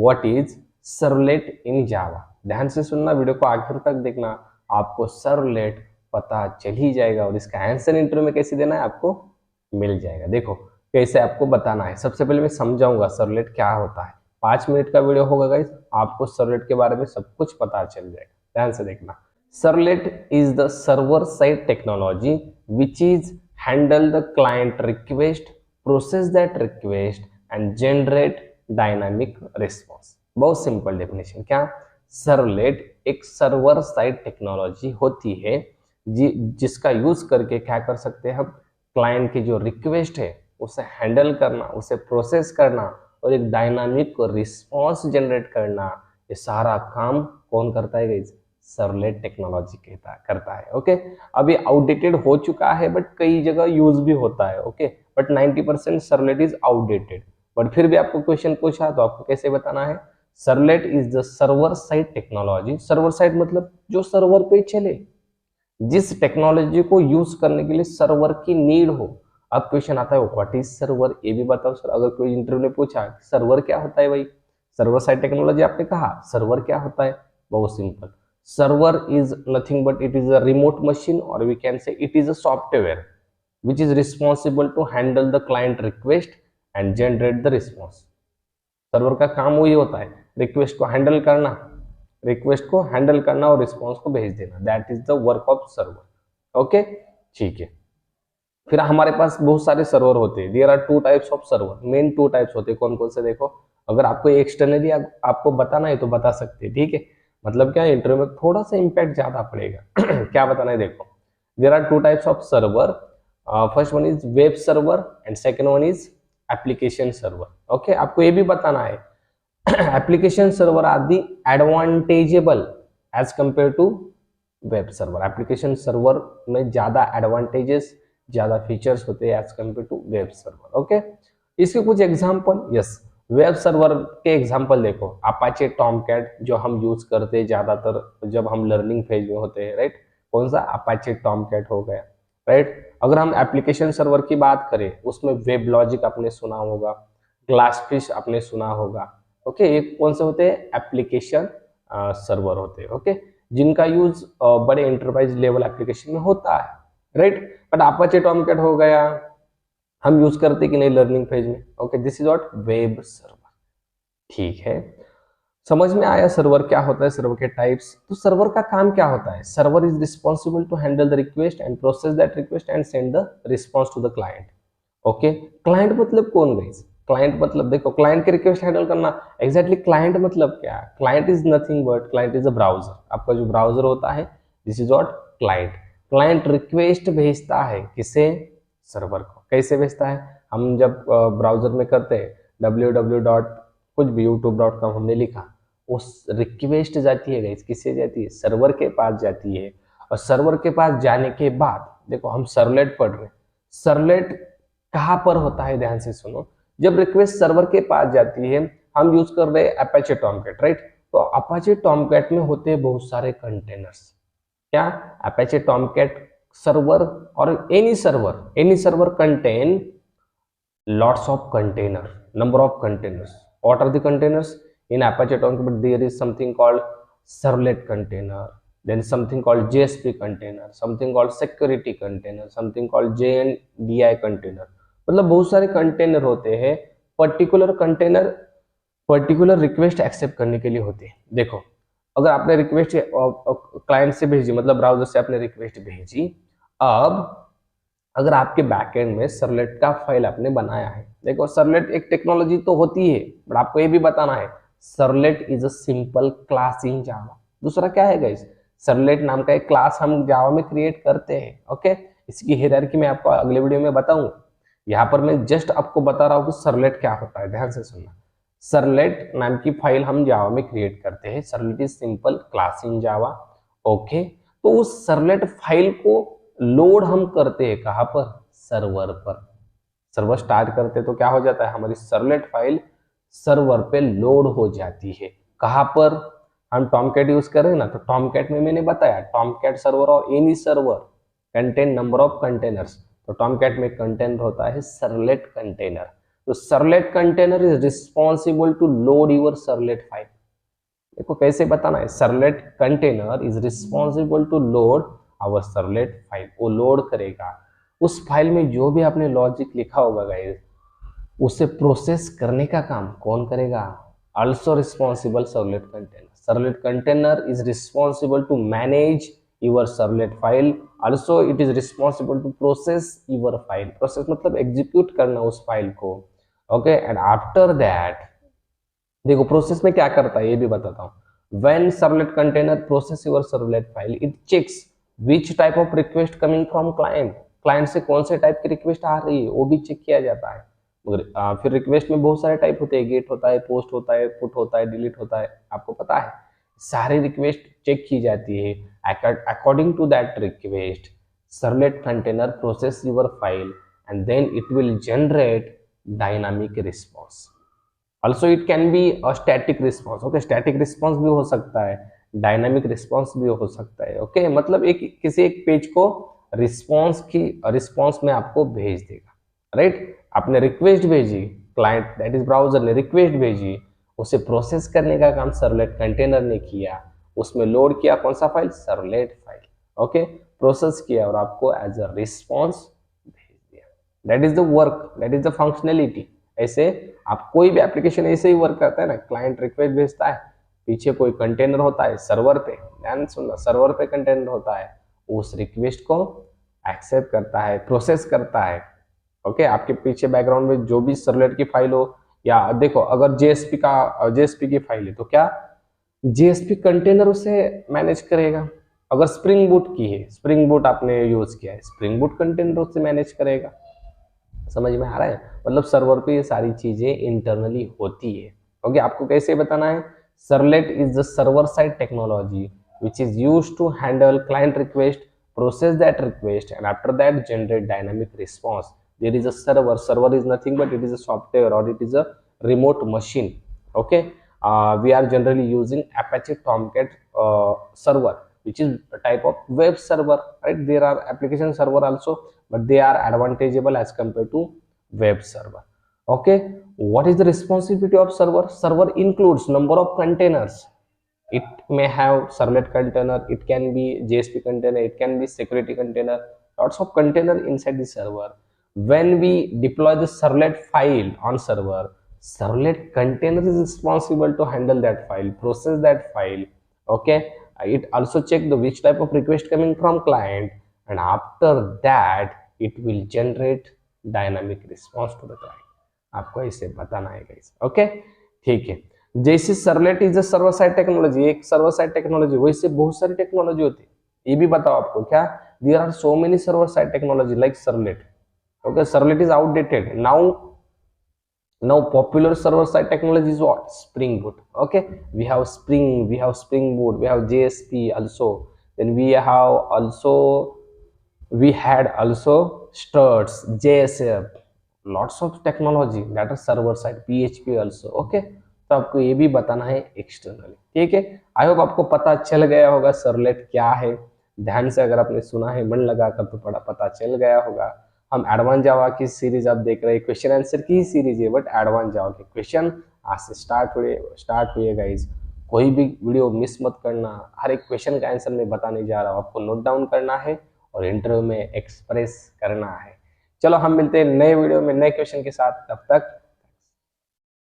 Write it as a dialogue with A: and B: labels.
A: What is servlet इन जावा। ध्यान से सुनना, वीडियो को आखिर तक देखना, आपको सर्वलेट पता चल ही जाएगा और इसका आंसर इंटरव्यू में कैसे देना है आपको मिल जाएगा। देखो कैसे आपको बताना है। सबसे पहले मैं समझाऊंगा सर्वलेट क्या होता है। 5 मिनट का वीडियो होगा गाइस, आपको सर्वलेट के बारे में सब कुछ पता चल जाएगा। ध्यान से देखना। Servlet is the server side technology which is handle the client request, process that request and generate dynamic response. बहुत सिंपल डेफिनेशन। क्या? सर्वलेट एक सर्वर साइड टेक्नोलॉजी होती है जिसका यूज करके क्या कर सकते हैं हम, क्लाइंट की जो रिक्वेस्ट है उसे हैंडल करना, उसे प्रोसेस करना और एक डायनामिक रिस्पॉन्स जनरेट करना। ये सारा काम कौन करता है गाइस? सर्वलेट टेक्नोलॉजी करता है। ओके, अभी आउटडेटेड हो चुका है बट कई जगह यूज भी होता है। Okay, but 90% servlet is outdated. But फिर भी आपको क्वेश्चन पूछा तो आपको कैसे बताना है? Servlet is the server side technology. Server side मतलब जो सर्वर पे चले, जिस टेक्नोलॉजी को यूज करने के लिए सर्वर की नीड हो। अब क्वेश्चन आता है व्हाट इज सर्वर, ये भी बताओ सर। अगर कोई इंटरव्यू में पूछा सर्वर क्या होता है भाई, सर्वर साइड टेक्नोलॉजी आपने कहा, सर्वर क्या होता है? बहुत simple, server is nothing but it is a remote machine और we can say it is a software which is responsible to handle the client request and generate the response. Server का काम वही होता है, रिक्वेस्ट को handle करना, और response को भेज देना। That is the work of server. Okay, ठीक है। फिर हमारे पास बहुत सारे सर्वर होते हैं। There are 2 types of server, main 2 types होते हैं। कौन कौन से? देखो, अगर आपको एक्सटर्नली आपको बताना है तो बता सकते हैं, ठीक है। मतलब क्या, इंटरव्यू में थोड़ा सा इंपैक्ट ज्यादा पड़ेगा। क्या बताना है? देखो, there are 2 types of server. First one is web server and second one is application server. Okay, आपको ये भी बताना है application server are the advantageable as compared to web server। application server में ज्यादा एडवांटेजेस, ज्यादा फीचर्स होते हैं as compare to web server. Okay, इसके कुछ एग्जांपल। यस, वेब सर्वर के एग्जांपल देखो, अपाचे टॉमकैट जो हम यूज करते हैं ज्यादातर जब हम लर्निंग फेज में होते हैं, राइट। कौन सा? अपाचे टॉमकैट हो गया, राइट। अगर हम एप्लीकेशन सर्वर की बात करें, उसमें वेब लॉजिक आपने सुना होगा, ग्लासफिश आपने सुना होगा। ओके, ये कौन से होते हैं? एप्लीकेशन सर्वर होते हैं। ओके, जिनका यूज बड़े एंटरप्राइज लेवल एप्लीकेशन में होता है, राइट। बट अपाचे टॉमकैट हो गया, हम यूज करते कि नहीं लर्निंग फेज में। Okay, this is what web server. ठीक है, समझ में आया सर्वर क्या होता है, सर्वर के टाइप्स। तो सर्वर का काम क्या होता है? Server is responsible to handle the request and process that request and send the response to the client. Okay, client मतलब कौन गाइस? क्लाइंट मतलब देखो, क्लाइंट की रिक्वेस्ट हैंडल करना। एग्जैक्टली क्लाइंट मतलब क्या? Client is nothing but client is a browser. आपका जो ब्राउजर होता है, this is what client. Client request भेजता है किसे? सर्वर को। कैसे भेजता है? हम जब ब्राउजर में करते हैं www. कुछ भी youtube.com हमने लिखा, उस रिक्वेस्ट जाती है गाइस, किससे जाती है? सर्वर के पास जाती है। और सर्वर के पास जाने के बाद देखो, हम सर्वलेट पढ़ रहे हैं, सर्वलेट कहां पर होता है? ध्यान से सुनो। जब रिक्वेस्ट सर्वर के पास जाती है, हम यूज कर रहे हैं अपाचे टॉमकैट, राइट। तो अपाचे टॉमकैट में होते हैं बहुत सारे कंटेनर्स। क्या? अपाचे टॉमकैट सर्वर और any server contain lots of container, number of containers. What are the containers? In Apache Tomcat there is something called servlet container, then something called JSP container, something called security container, something called JNDI container। मतलब बहुत सारे container होते हैं। Particular container particular request accept करने के लिए होते हैं। देखो, अगर आपने रिक्वेस्ट क्लाइंट से भेजी, मतलब ब्राउजर से आपने रिक्वेस्ट भेजी, अब अगर आपके बैकएंड में सर्वलेट का फाइल आपने बनाया है, देखो सर्वलेट एक टेक्नोलॉजी तो होती है, बट आपको ये भी बताना है servlet is a simple class in Java. दूसरा क्या है गाइस? सर्वलेट नाम का एक क्लास हम जावा में क्रिएट करते हैं। ओके, इसकी हायरार्की मैं आपको अगले वीडियो में बताऊंगा। यहाँ पर मैं जस्ट आपको बता रहा हूँ कि सर्वलेट क्या होता है। ध्यान से सुनना। सर्वलेट नाम की फाइल हम जावा में क्रिएट करते हैं। Servlet is simple class in Java. Okay, तो उस सर्वलेट फाइल को लोड हम करते हैं कहां पर? सर्वर पर। सर्वर स्टार्ट करते तो क्या हो जाता है? हमारी सर्वलेट फाइल सर्वर पे लोड हो जाती है। कहां पर? हम टॉमकैट यूज कर रहे हैं ना, तो टॉमकैट में मैंने बताया टॉमकैट सर्वर और any server contain number of containers. तो टॉमकैट में कंटेनर होता है सर्वलेट कंटेनर। तो servlet container is responsible to load your servlet file. देखो कैसे बताना है, servlet container is responsible to load our servlet file. वो लोड करेगा उस फाइल में जो भी आपने लॉजिक लिखा होगा गाइस, उसे प्रोसेस करने का काम कौन करेगा? Also responsible servlet container. Servlet container is responsible to manage your servlet file, also it is responsible to process your file. Process मतलब एग्जीक्यूट करना उस फाइल को। ओके, एंड आफ्टर दैट देखो प्रोसेस में क्या करता है ये भी बताता हूँ। When servlet container process your servlet file, it checks which type of request coming from client. Client से कौन से टाइप की रिक्वेस्ट आ रही है वो भी चेक किया जाता है। मगर फिर रिक्वेस्ट में बहुत सारे टाइप होते हैं, गेट होता है, पोस्ट होता है, पुट होता है, डिलीट होता है, आपको पता है। सारी रिक्वेस्ट चेक की जाती है। According to that request servlet container process your file and then it will generate dynamic response. Also it can be a static response. Okay, static response भी हो सकता है, डायनामिक रिस्पॉन्स भी हो सकता है। ओके, मतलब एक किसी एक पेज को रिस्पॉन्स में आपको भेज देगा, राइट। आपने रिक्वेस्ट भेजी, क्लाइंट दैट इज ब्राउजर ने रिक्वेस्ट भेजी, उसे प्रोसेस करने का काम सर्वलेट कंटेनर ने किया, उसमें लोड किया कौन सा file? Servlet file. Okay, process किया और आपको एज अ रिस्पॉन्स भेज दिया। That is the work, that is the functionality. ऐसे आप कोई भी एप्लीकेशन ऐसे ही वर्क करता है ना, क्लाइंट रिक्वेस्ट भेजता है, पीछे कोई कंटेनर होता है सर्वर पे, ध्यान सुनना, सर्वर पे कंटेनर होता है, उस रिक्वेस्ट को एक्सेप्ट करता है, प्रोसेस करता है। ओके, आपके पीछे बैकग्राउंड में जो भी सर्वलेट की फाइल हो, या देखो अगर जेएसपी की फाइल है तो क्या जेएसपी कंटेनर उसे मैनेज करेगा। अगर स्प्रिंग बूट की है, स्प्रिंग बूट आपने यूज किया है, स्प्रिंग बूट कंटेनर उसे मैनेज करेगा। समझ में आ रहा है? मतलब सर्वर पे ये सारी चीजें इंटरनली होती है। ओके, आपको कैसे बताना है? Servlet is the server side technology which is used to handle client request, process that request, and after that generate dynamic response. There is a server. Server is nothing but it is a software or it is a remote machine. Okay, we are generally using Apache Tomcat server, which is a type of web server, right? There are application server also, but they are advantageable as compared to web server. Okay, what is the responsibility of server? Server includes number of containers. It may have servlet container, it can be JSP container, it can be security container, lots of container inside the server. When we deploy the servlet file on server, servlet container is responsible to handle that file, process that file. Okay, it also check the which type of request coming from client, and after that it will generate dynamic response to the client. आपको इसे बताना है guys. Okay, ठीक है। जैसे servlet is a server side technology, एक server side technology, वैसे बहुत सारी टेक्नोलॉजी होती है। ये भी बताओ आपको क्या, there are so many server side technology like servlet. Okay, servlet is outdated now popular server side technology is what? Spring Boot. Okay, we have Spring Boot, we have JSP also, then we had also struts, JSF, lots of technology that are server side, PHP also. Okay, तो आपको ये भी बताना है externally. ठीक है, I hope आपको पता चल गया होगा सर्वलेट क्या है। ध्यान से अगर आपने सुना है, मन लगाकर, तो पढ़ा, पता चल गया होगा। हम एडवांस जावा की सीरीज आप देख रहे हैं, क्वेश्चन आंसर की ही सीरीज है, बट एडवांस जावा के क्वेश्चन आज से स्टार्ट हुए गाइज। कोई भी वीडियो मिस मत करना, हर एक क्वेश्चन का आंसर मैं बताने जा रहा हूँ, आपको नोट डाउन करना है और इंटरव्यू में एक्सप्रेस करना है। चलो हम मिलते हैं नए वीडियो में नए क्वेश्चन के साथ, तब तक